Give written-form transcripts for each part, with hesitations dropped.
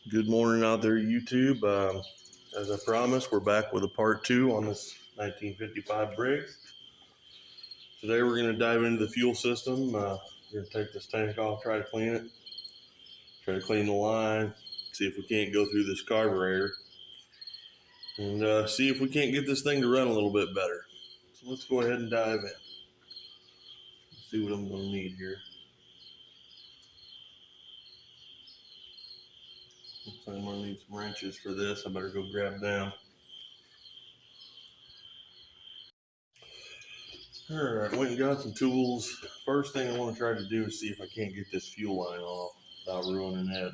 Good morning out there, YouTube. As I promised, we're back with a part 2 on this 1955 Briggs. Today we're going to dive into the fuel system. We're going to take this tank off, try to clean it, try to clean the line, see if we can't go through this carburetor, and see if we can't get this thing to run a little bit better. So let's go ahead and dive in. Let's see what I'm going to need here. Looks like I'm going to need some wrenches for this. I better go grab them. Alright, went and got some tools. First thing I want to try to do is see if I can't get this fuel line off without ruining it.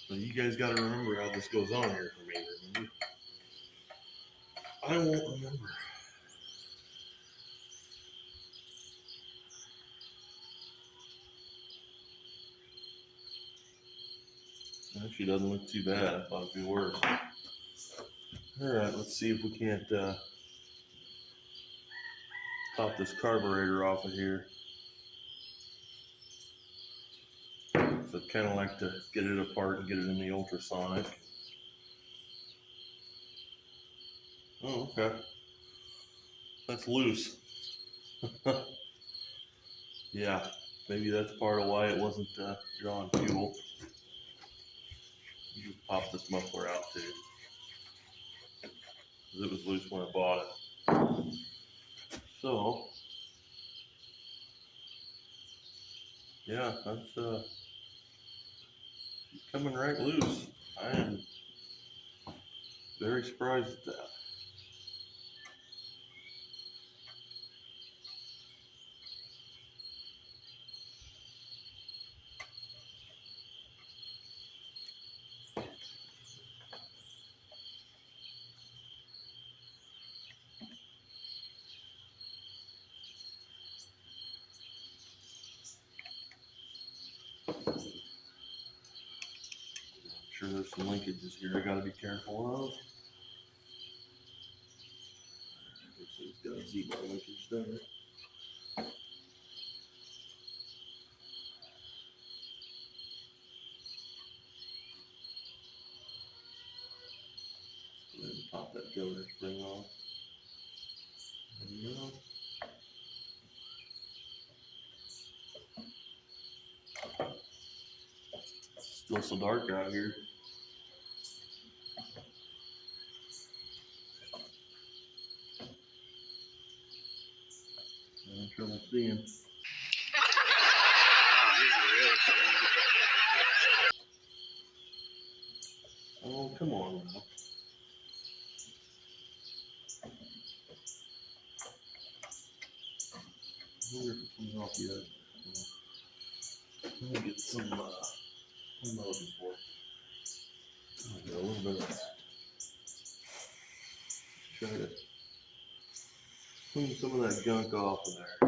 So you guys got to remember how this goes on here for me, remember? I won't remember. Actually doesn't look too bad. I thought it'd be worse. Alright, let's see if we can't pop this carburetor off of here. So I'd kind of like to get it apart and get it in the ultrasonic. Oh, okay. That's loose. Yeah, maybe that's part of why it wasn't drawing fuel. You just pop this muffler out too. Because it was loose when I bought it. So, yeah, that's coming right loose. I am very surprised at that. I'm sure there's some linkages here I gotta be careful of. Looks like it's got a Z-bar linkage there. Go ahead and pop that governor spring off. There we go. Still so dark out here. I'm having trouble seeing. Oh, come on now. I wonder if it comes off yet. Let me get some, what am I looking for? I'll get a little bit of that. Try to clean some of that gunk off of there.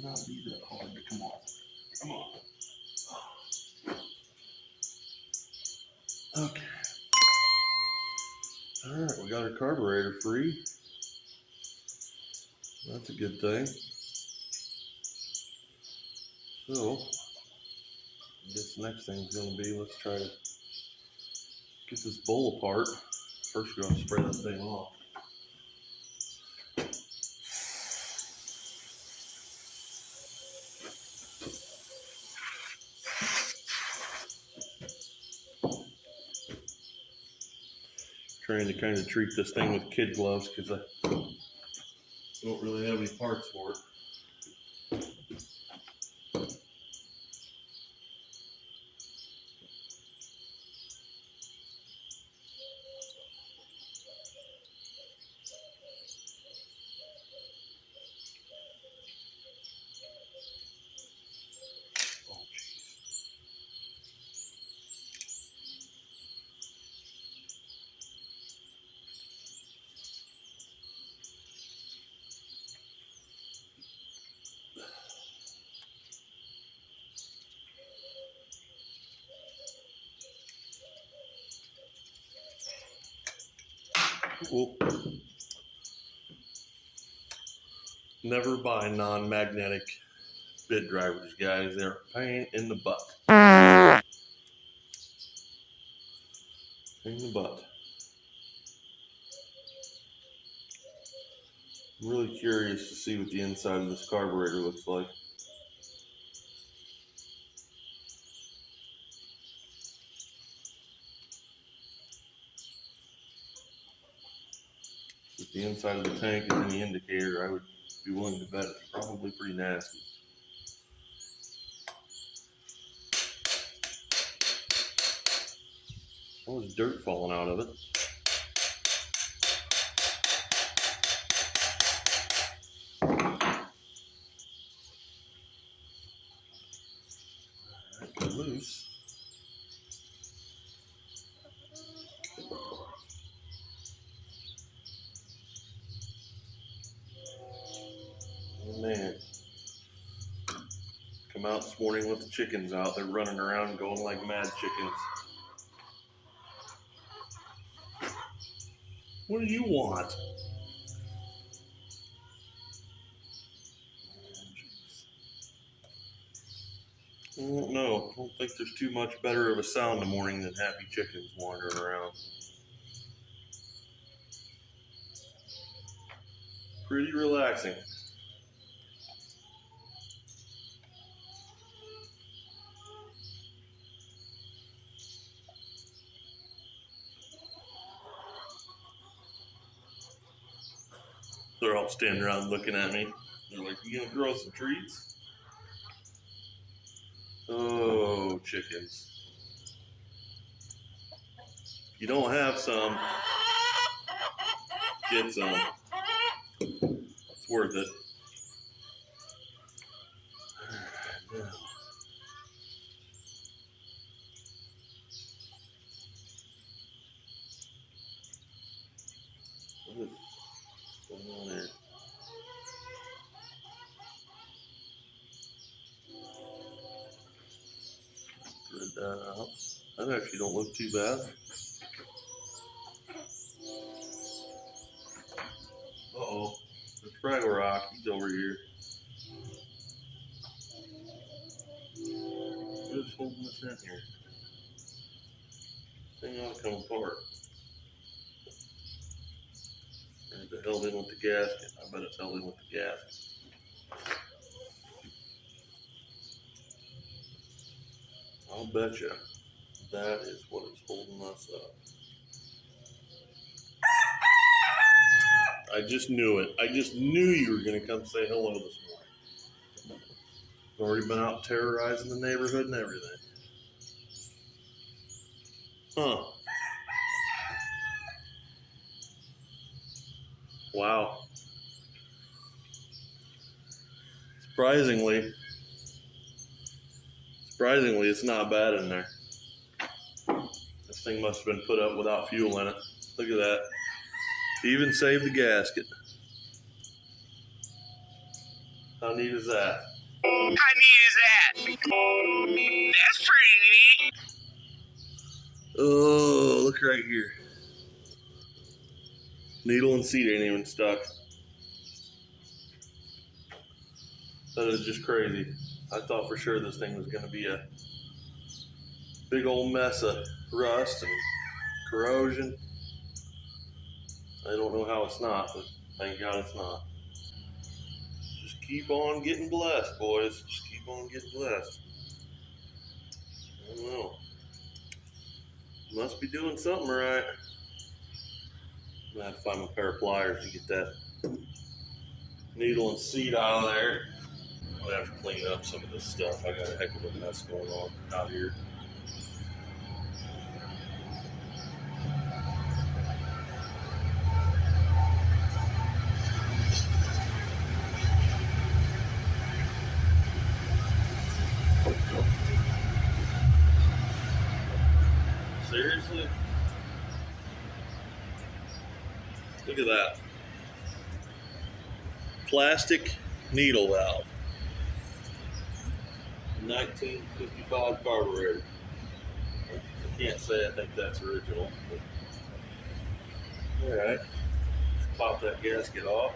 Not be that hard to come off. Come on. Okay. Alright, we got our carburetor free. That's a good thing. So, I guess the next thing is going to be, let's try to get this bowl apart. First, we're going to spray that thing off. Trying to kind of treat this thing with kid gloves because I don't really have any parts for it. Well, never buy non-magnetic bit drivers, guys. They're a pain in the butt. In the butt. I'm really curious to see what the inside of this carburetor looks like. If the inside of the tank is any indicator, I would be willing to bet it's probably pretty nasty. Oh, there's dirt falling out of it. Alright, loose. Oh man. Come out this morning with the chickens out. They're running around going like mad chickens. What do you want? I don't know. I don't think there's too much better of a sound in the morning than happy chickens wandering around. Pretty relaxing. They're all standing around looking at me. They're like, you gonna grow some treats? Oh, chickens. If you don't have some, get some. It's worth it. Alright, now. What's going on there? Thread that out. That actually don't look too bad. Uh-oh. The Fraggle Rock, he's over here. Who's holding this in here? This thing ought to come apart. Is it held in with the gasket? I bet it's held in with the gasket. I'll bet you that is what is holding us up. I just knew it. I just knew you were going to come say hello this morning. Already been out terrorizing the neighborhood and everything. Huh. Wow. Surprisingly, it's not bad in there. This thing must have been put up without fuel in it. Look at that. Even saved the gasket. How neat is that? How neat is that? That's pretty neat. Oh, look right here. Needle and seat ain't even stuck. That is just crazy. I thought for sure this thing was going to be a big old mess of rust and corrosion. I don't know how it's not, but thank God it's not. Just keep on getting blessed, boys. Just keep on getting blessed. I don't know. Must be doing something right. I'm gonna have to find a pair of pliers to get that needle and seat out of there. I'm gonna have to clean up some of this stuff. I got a heck of a mess going on out here. Seriously? Look at that. Plastic needle valve. 1955 carburetor. I can't say I think that's original. But Alright, let's pop that gasket off.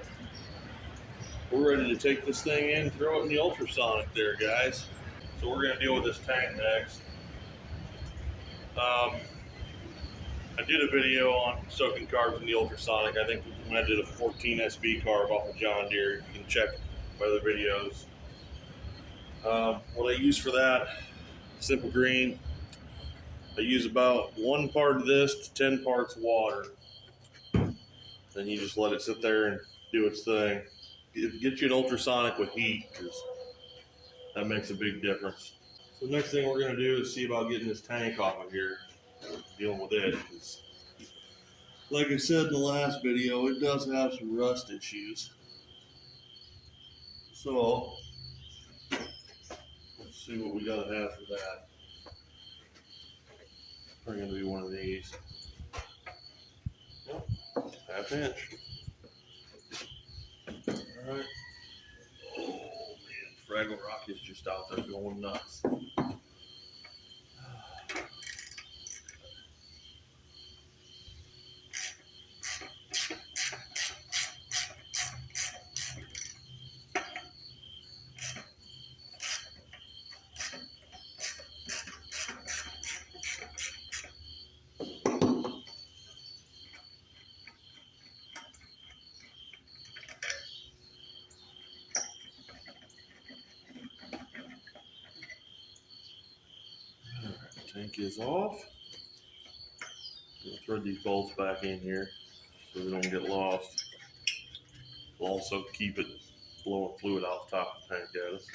We're ready to take this thing in and throw it in the ultrasonic there, guys. So we're going to deal with this tank next. I did a video on soaking carbs in the ultrasonic. I think when I did a 14 SB carb off of John Deere. You can check my other videos. What I use for that, simple green. I use about 1 part of this to 10 parts water. Then you just let it sit there and do its thing. Get you an ultrasonic with heat, because that makes a big difference. So the next thing we're going to do is see about getting this tank off of here, dealing with it. Because like I said in the last video, it does have some rust issues. So let's see what we got to have for that. We're going to be one of these. Yep, 1/2 inch. Alright. Oh man, Fraggle Rock is just out there going nuts. Tank is off. We'll thread these bolts back in here so they don't get lost. We'll also keep it blowing fluid out the top of the tank at us.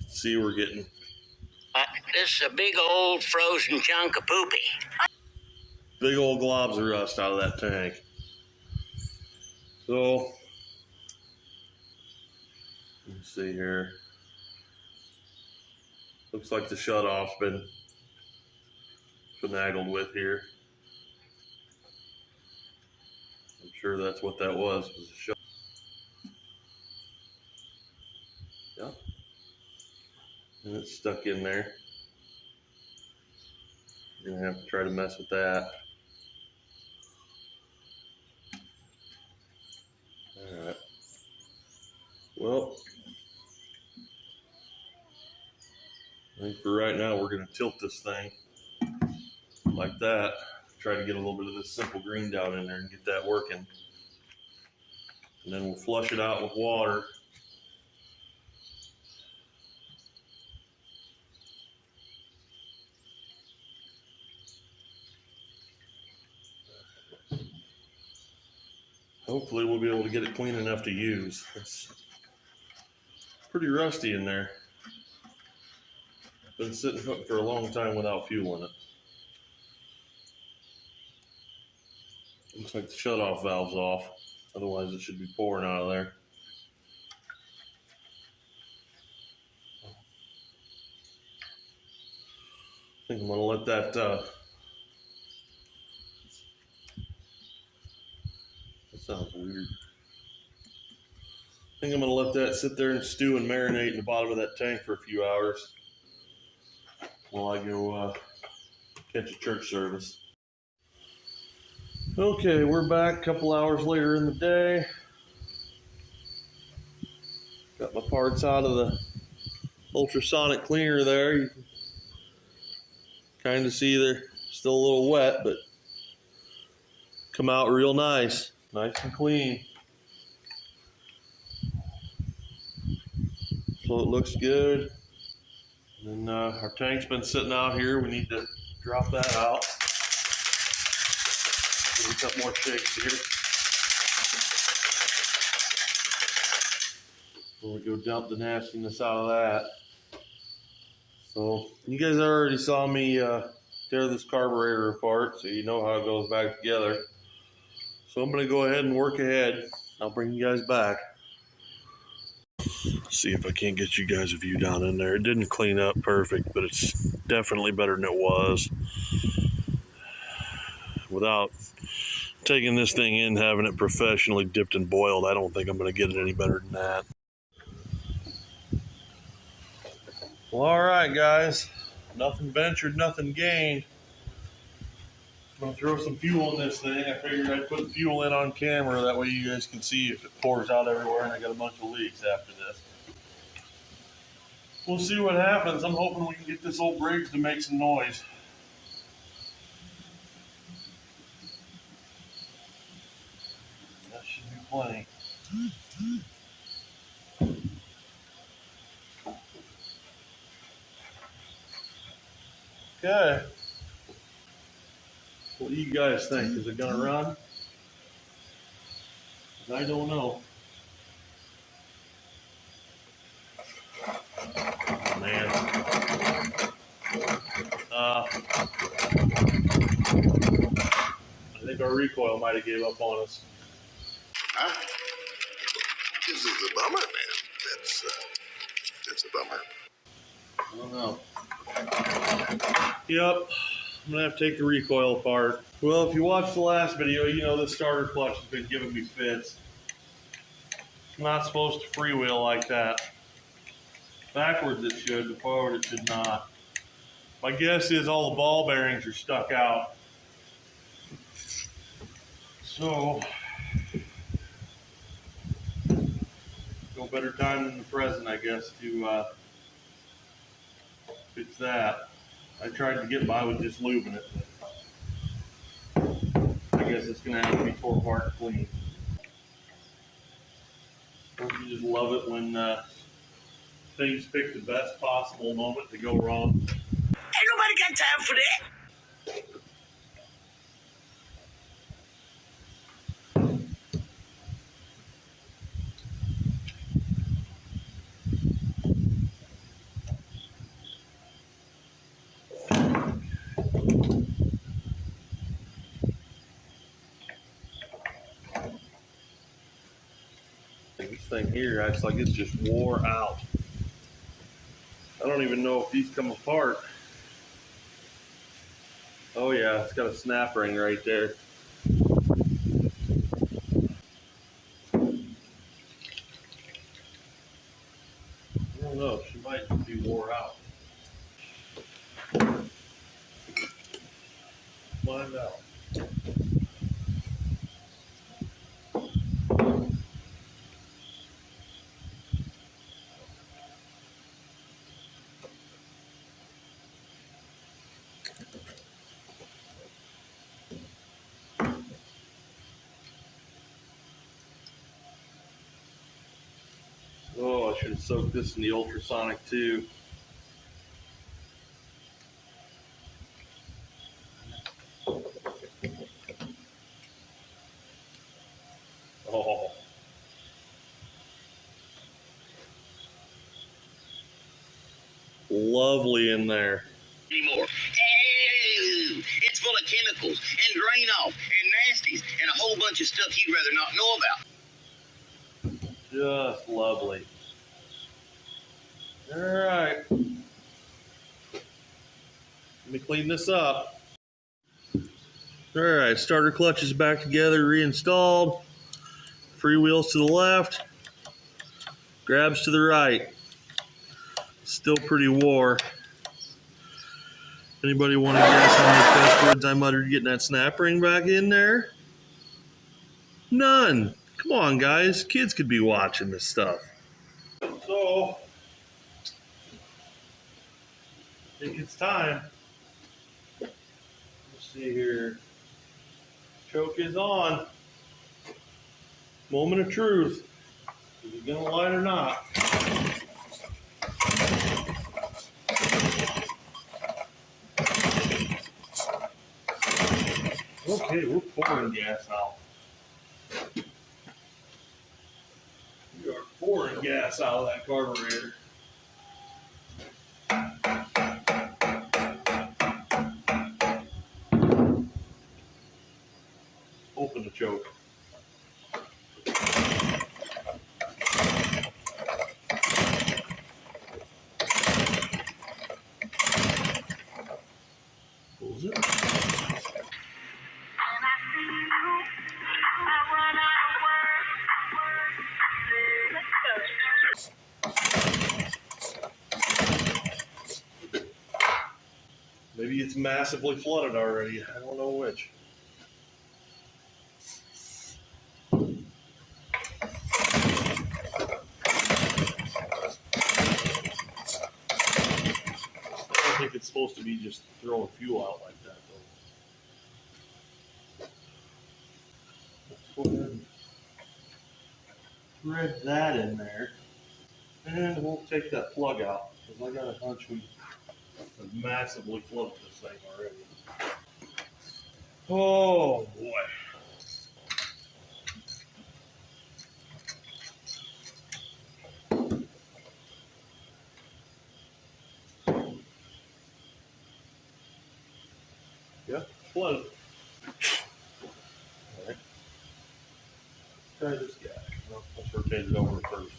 See, we're getting This is a big old frozen chunk of poopy. big old globs of rust out of that tank. So, let's see here. Looks like the shutoff's been finagled with here. I'm sure that's what that was a shut. Yep. And it's stuck in there. You're gonna have to try to mess with that. Alright. Well, I think for right now we're gonna tilt this thing like that. Try to get a little bit of this simple green down in there and get that working. And then we'll flush it out with water. Hopefully we'll be able to get it clean enough to use. It's pretty rusty in there. Been sitting for a long time without fuel in it. Looks like the shutoff valve's off. Otherwise it should be pouring out of there. I think I'm gonna let that that sounds weird. I think I'm gonna let that sit there and stew and marinate in the bottom of that tank for a few hours while I go catch a church service. Okay, we're back a couple hours later in the day. Got my parts out of the ultrasonic cleaner there. You can kind of see they're still a little wet, but come out real nice. Nice and clean. So it looks good. And our tank's been sitting out here. We need to drop that out. Give it a couple more shakes here. Before we go dump the nastiness out of that. So you guys already saw me tear this carburetor apart, so you know how it goes back together. So I'm going to go ahead and work ahead. I'll bring you guys back. See if I can't get you guys a view down in there. It didn't clean up perfect, but it's definitely better than it was. without taking this thing in, having it professionally dipped and boiled, I don't think I'm going to get it any better than that. Well, all right, guys. Nothing ventured, nothing gained. I'm going to throw some fuel in this thing. I figured I'd put fuel in on camera. That way you guys can see if it pours out everywhere and I got a bunch of leaks after this. We'll see what happens. I'm hoping we can get this old Briggs to make some noise. That should be plenty. Okay. What do you guys think? Is it going to run? I don't know. Oh, man. I think our recoil might have gave up on us. Huh? This is a bummer, man. That's a bummer. I don't know. Yep. I'm going to have to take the recoil apart. Well, if you watched the last video, you know this starter clutch has been giving me fits. It's not supposed to freewheel like that. Backwards it should, but forward it should not. My guess is all the ball bearings are stuck out. So, no better time than the present, I guess, to fix that. I tried to get by with just lubing it, but I guess it's going to have to be tore apart clean. Don't you just love it when things pick the best possible moment to go wrong? Ain't nobody got time for that. This thing here acts like it's just wore out. I don't even know if these come apart. Oh yeah, it's got a snap ring right there. I don't know, she might be wore out. Find out. Oh, I should have soaked this in the ultrasonic too. Oh. Lovely in there. Anymore. Ew, it's full of chemicals and drain off and nasties and a whole bunch of stuff you'd rather not know about. Just lovely. All right. Let me clean this up. All right, starter clutch is back together, reinstalled. Freewheels to the left, grabs to the right. Still pretty wore. Anybody want to guess how many cuss words I muttered getting that snap ring back in there? None. Come on, guys. Kids could be watching this stuff. So, I think it's time. Let's see here. Choke is on. Moment of truth. Is it gonna light or not? Okay, we're pouring gas out. We are pouring gas out of that carburetor. Open the choke. Close it. Maybe it's massively flooded already. I don't know which. I don't think it's supposed to be just throwing fuel out like that, though. Let's go ahead and thread that in there. And we'll take that plug out, because I got a hunch we have massively flooded this thing already. Oh, boy. Yeah, flooded. All right. Try this guy. Well, let's rotate it over first.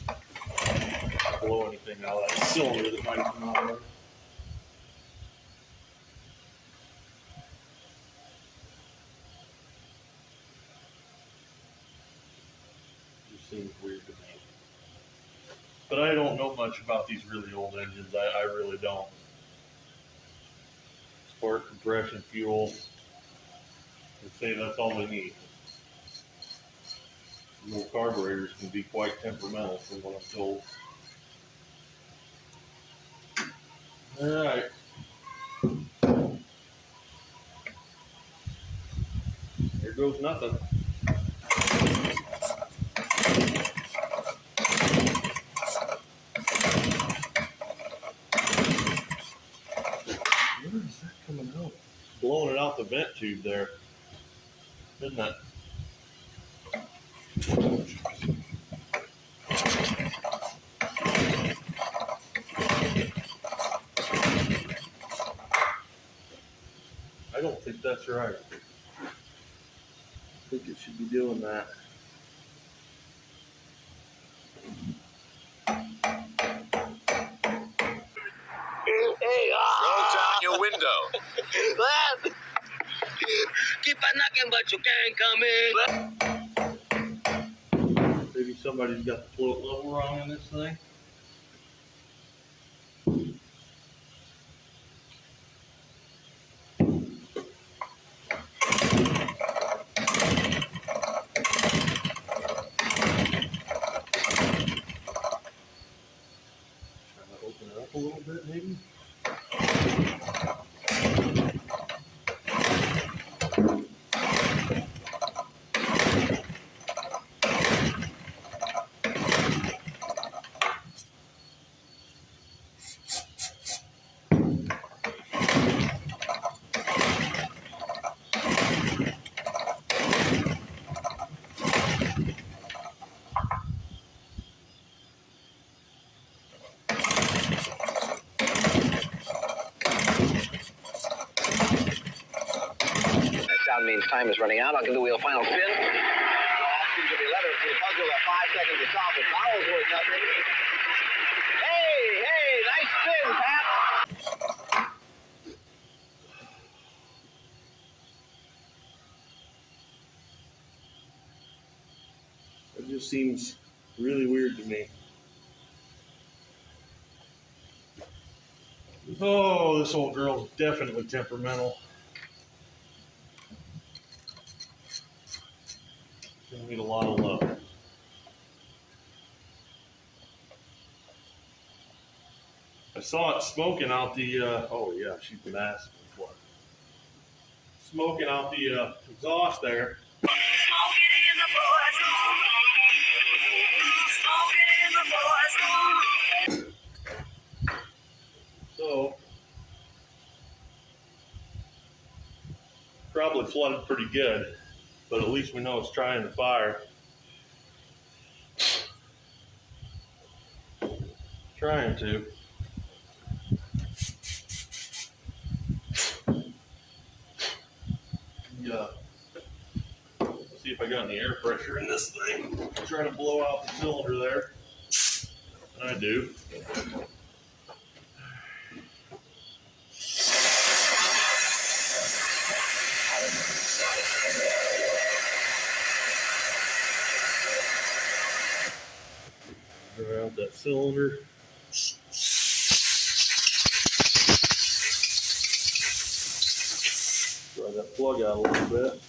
Blow anything out of that cylinder that might come out of there. Just seems weird to me. But I don't know much about these really old engines. I really don't. Spark, compression, fuel. I'd say that's all they need. Little carburetors can be quite temperamental from what I'm told. Alright. There goes nothing. Where is that coming out? Blowing it out the vent tube there. Isn't it? I don't think that's right. I think it should be doing that. Hey, Roll down your window. what? Keep on knocking, but you can't come in. Maybe somebody's got the float level wrong in this thing. Try to open it up a little bit, maybe. Sound means time is running out. I'll give the wheel a final spin. All seems to be letters to the puzzle. 5 seconds to solve it. Vowels worth nothing. Hey, nice spin, Pat. It just seems really weird to me. Oh, this old girl's definitely temperamental. Gonna need a lot of love. I saw it smoking out the, oh yeah, she's massive flood. Smoking out the exhaust there. Smoking in the boys' room. Smoking in the boys' room. So, probably flooded pretty good, but at least we know it's trying to fire. Trying to. Yeah. Let's see if I got any air pressure in this thing. Trying to blow out the cylinder there. I do. Around that cylinder. plug out a little bit.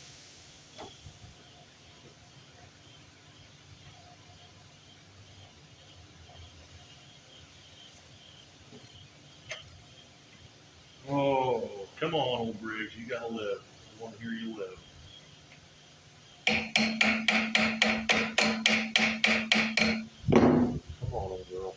Oh, come on, old Briggs, you gotta live. I want to hear you live. Come on, old girl.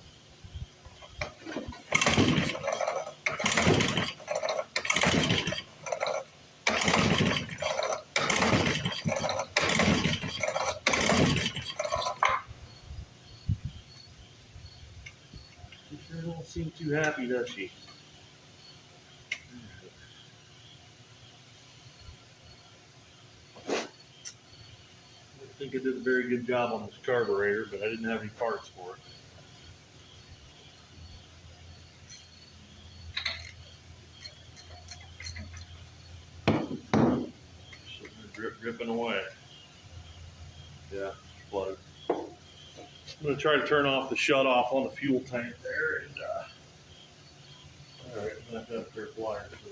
She sure don't seem too happy, does she? I think I did a very good job on this carburetor, but I didn't have any parts for it. Dripping away. Yeah, flooded. I'm going to try to turn off the shut off on the fuel tank there. And, all right, I'm going to have to have wires for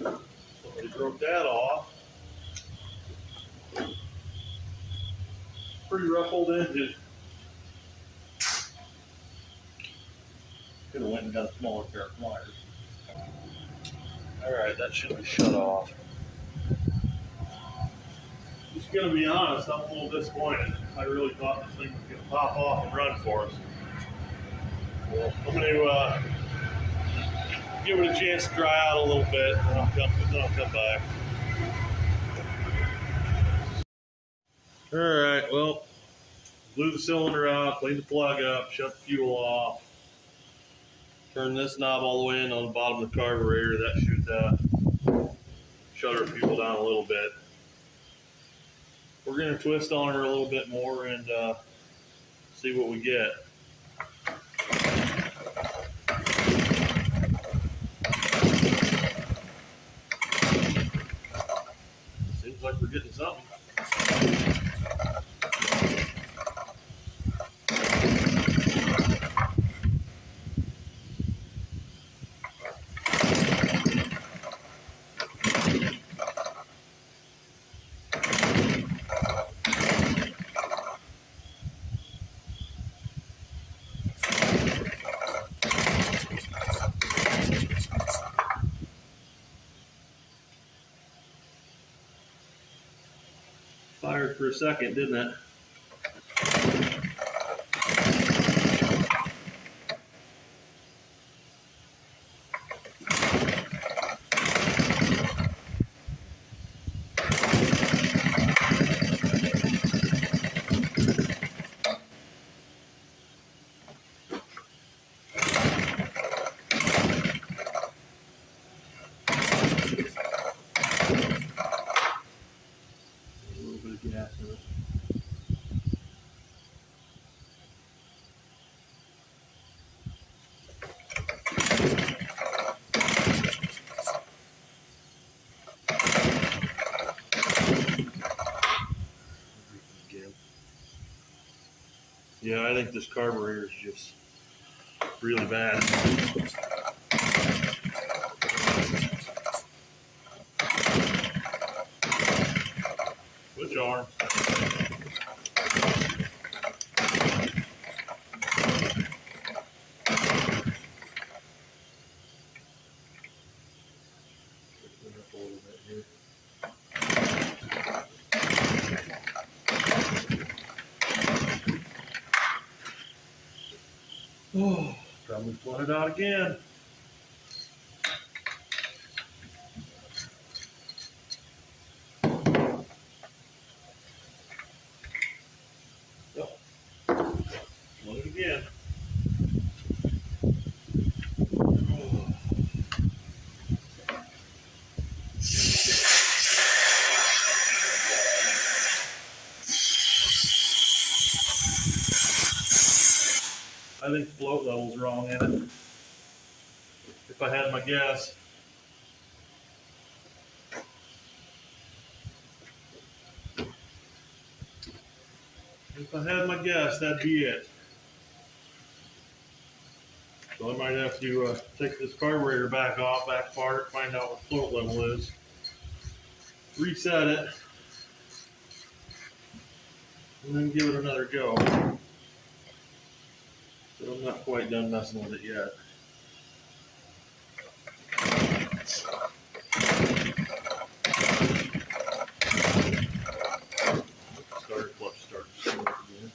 that. Somebody broke that off. Pretty rough old engine. Could have went and got a smaller pair of pliers. All right, that should be shut off. Just gonna be honest, I'm a little disappointed. I really thought this thing was gonna pop off and run for us. Well, I'm gonna give it a chance to dry out a little bit, and then I'll come back. All right, well, blew the cylinder out, cleaned the plug up, shut the fuel off. Turn this knob all the way in on the bottom of the carburetor. That should shut our fuel down a little bit. We're going to twist on her a little bit more and see what we get. Seems like we're getting something. Fired for a second, didn't it? A little bit of gas in it. Yeah, I think this carburetor is just really bad. Switch arm. Clean up a little bit here. Oh, probably flooded out again. Yep. Flooded again. Oh. I think the float level's wrong in it. If I had my guess. If I had my guess, that'd be it. So I might have to take this carburetor back off, back part, find out what float level is, reset it, and then give it another go. But I'm not quite done messing with it yet. Starter clutch starts to work again.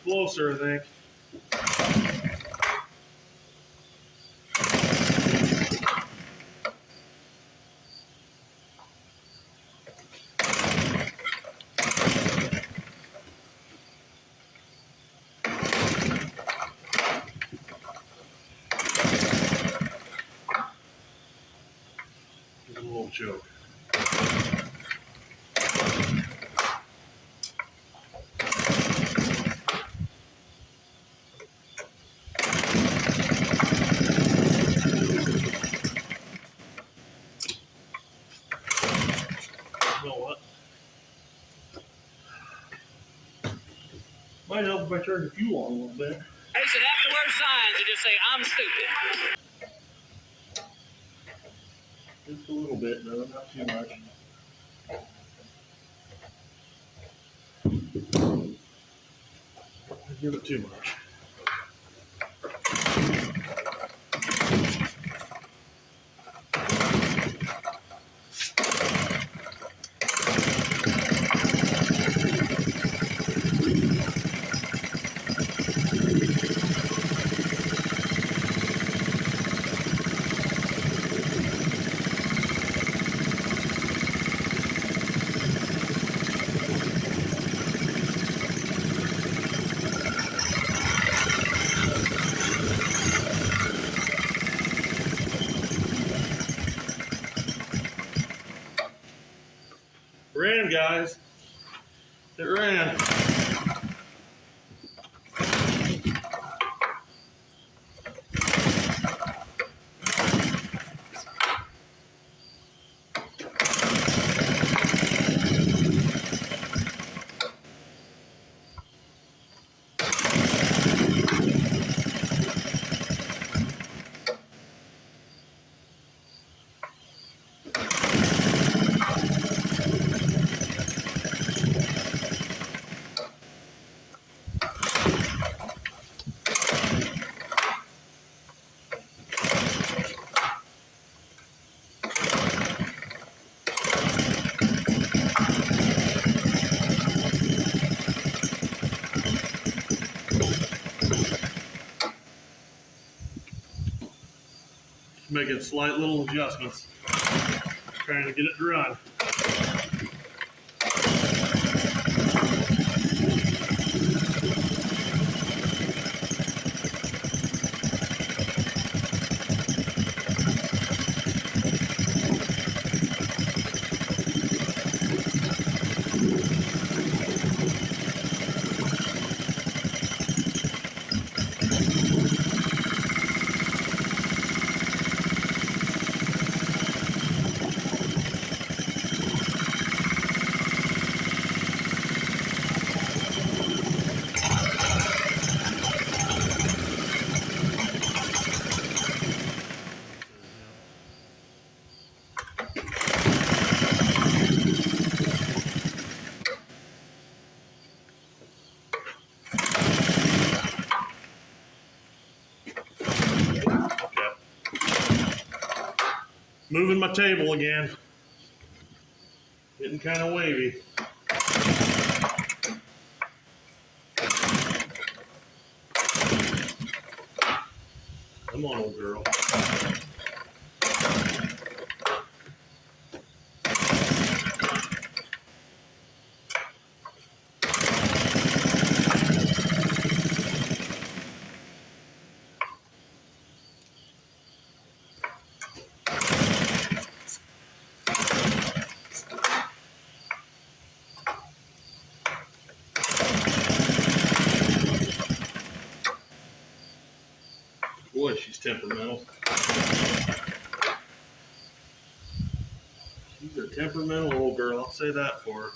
Closer, I think. There's a little choke. You know what? Might help if I turn the fuel on a little bit. They should have to wear signs that just say, I'm stupid. Just a little bit, though, not too much. Don't give it too much. Ran, guys. It ran. making slight little adjustments, trying to get it to run. Moving my table again. Getting kind of wavy. Come on, old girl. Boy, she's temperamental. She's a temperamental old girl, I'll say that for her.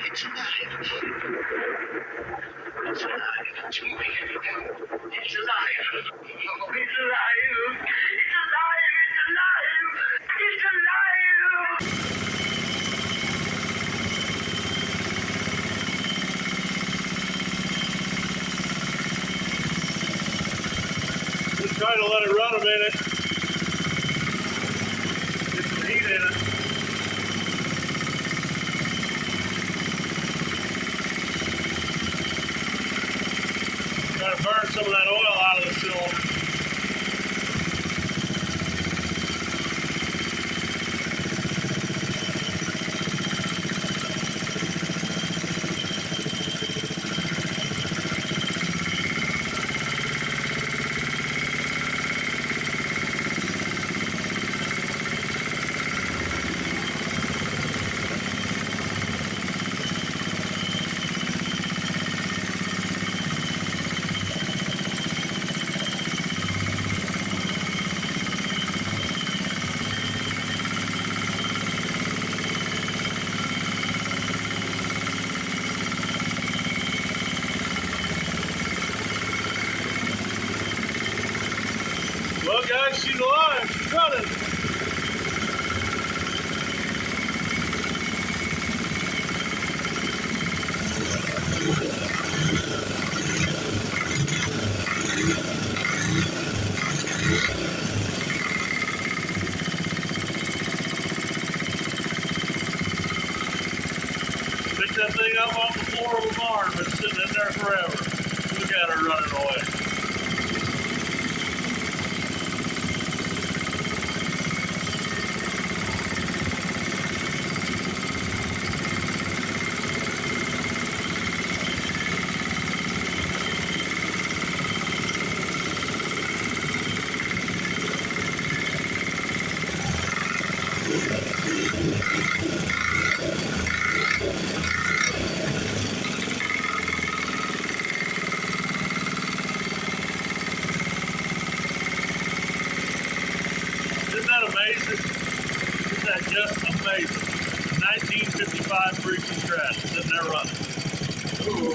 It's alive. It's alive. It's moving. It's alive. Oh, it's alive. It's alive. It's alive. It's alive. Just try to let it run a minute. Get some heat in it. Try to burn some of that oil out of the cylinder. laid up on the floor of the barn, been sitting in there forever. Look at her running away. Isn't that amazing? Isn't that just amazing? 1955 Briggs and Stratton sitting there running. Ooh.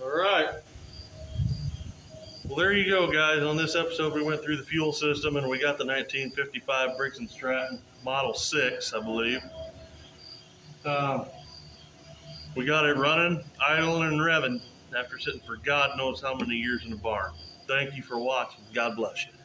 All right. Well, there you go, guys. On this episode, we went through the fuel system, and we got the 1955 Briggs and Stratton Model 6, I believe. We got it running, idling, and revving after sitting for God knows how many years in the barn. Thank you for watching. God bless you.